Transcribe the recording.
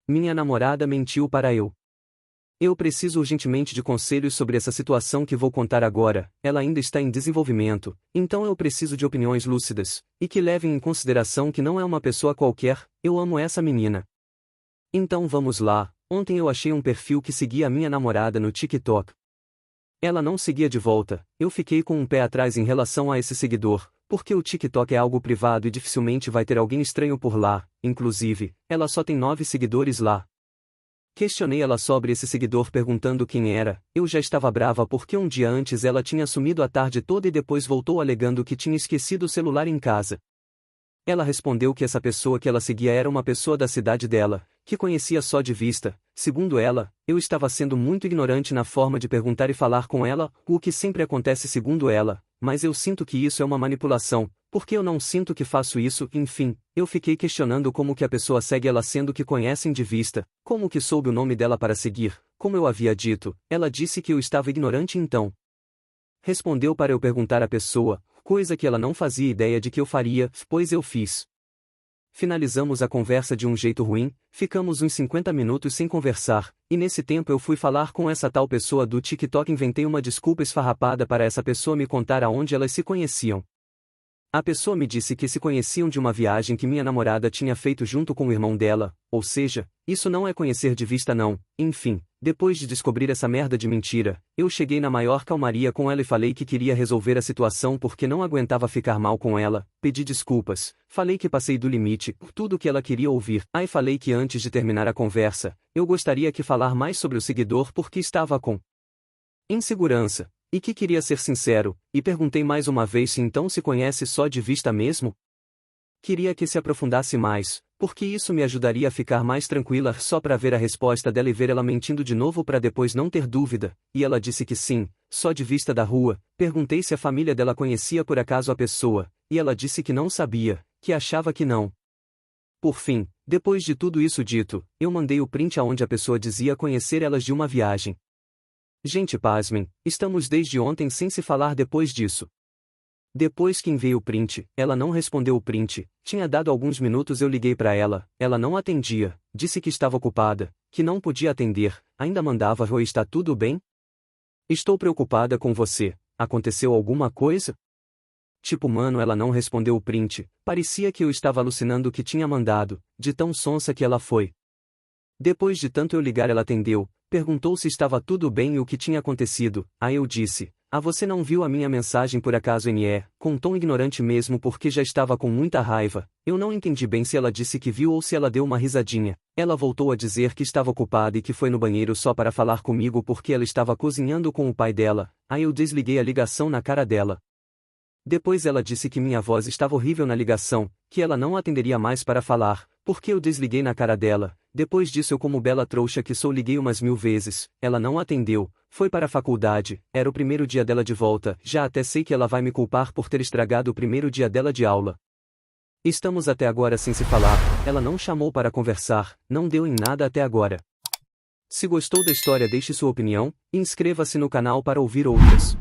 Minha namorada mentiu para eu. Eu preciso urgentemente de conselhos sobre essa situação que vou contar agora. Ela ainda está em desenvolvimento, então eu preciso de opiniões lúcidas, e que levem em consideração que não é uma pessoa qualquer. Eu amo essa menina. Então vamos lá. Ontem eu achei um perfil que seguia a minha namorada no TikTok. Ela não seguia de volta. Eu fiquei com um pé atrás em relação a esse seguidor, porque o TikTok é algo privado e dificilmente vai ter alguém estranho por lá. Inclusive, ela só tem 9 seguidores lá. Questionei ela sobre esse seguidor perguntando quem era. Eu já estava brava porque um dia antes ela tinha sumido a tarde toda e depois voltou alegando que tinha esquecido o celular em casa. Ela respondeu que essa pessoa que ela seguia era uma pessoa da cidade dela, que conhecia só de vista. Segundo ela, eu estava sendo muito ignorante na forma de perguntar e falar com ela, o que sempre acontece segundo ela, mas eu sinto que isso é uma manipulação, porque eu não sinto que faço isso. Enfim, eu fiquei questionando como que a pessoa segue ela sendo que conhecem de vista, como que soube o nome dela para seguir. Como eu havia dito, ela disse que eu estava ignorante então. Respondeu para eu perguntar à pessoa, coisa que ela não fazia ideia de que eu faria, pois eu fiz. Finalizamos a conversa de um jeito ruim, ficamos uns 50 minutos sem conversar, e nesse tempo eu fui falar com essa tal pessoa do TikTok. Inventei uma desculpa esfarrapada para essa pessoa me contar aonde elas se conheciam. A pessoa me disse que se conheciam de uma viagem que minha namorada tinha feito junto com o irmão dela, ou seja, isso não é conhecer de vista não. Enfim, depois de descobrir essa merda de mentira, eu cheguei na maior calmaria com ela e falei que queria resolver a situação porque não aguentava ficar mal com ela, pedi desculpas, falei que passei do limite, tudo o que ela queria ouvir. Aí falei que antes de terminar a conversa, eu gostaria que falar mais sobre o seguidor porque estava com insegurança. E que queria ser sincero, e perguntei mais uma vez se então se conhece só de vista mesmo? Queria que se aprofundasse mais, porque isso me ajudaria a ficar mais tranquila só para ver a resposta dela e ver ela mentindo de novo para depois não ter dúvida, e ela disse que sim, só de vista da rua. Perguntei se a família dela conhecia por acaso a pessoa, e ela disse que não sabia, que achava que não. Por fim, depois de tudo isso dito, eu mandei o print aonde a pessoa dizia conhecer elas de uma viagem. Gente, pasmem, estamos desde ontem sem se falar depois disso. Depois que enviei o print, ela não respondeu o print. Tinha dado alguns minutos, eu liguei para ela, ela não atendia, disse que estava ocupada, que não podia atender, ainda mandava oi, está tudo bem? Estou preocupada com você, aconteceu alguma coisa? Tipo mano, ela não respondeu o print, parecia que eu estava alucinando o que tinha mandado, de tão sonsa que ela foi. Depois de tanto eu ligar ela atendeu, perguntou se estava tudo bem e o que tinha acontecido. Aí eu disse, você não viu a minha mensagem por acaso NE, com um tom ignorante mesmo porque já estava com muita raiva. Eu não entendi bem se ela disse que viu ou se ela deu uma risadinha. Ela voltou a dizer que estava ocupada e que foi no banheiro só para falar comigo porque ela estava cozinhando com o pai dela. Aí eu desliguei a ligação na cara dela. Depois ela disse que minha voz estava horrível na ligação, que ela não atenderia mais para falar, porque eu desliguei na cara dela. Depois disso eu, como bela trouxa que sou, liguei umas 1000 vezes, ela não atendeu, foi para a faculdade, era o primeiro dia dela de volta, já até sei que ela vai me culpar por ter estragado o primeiro dia dela de aula. Estamos até agora sem se falar, ela não chamou para conversar, não deu em nada até agora. Se gostou da história, deixe sua opinião, e inscreva-se no canal para ouvir outras.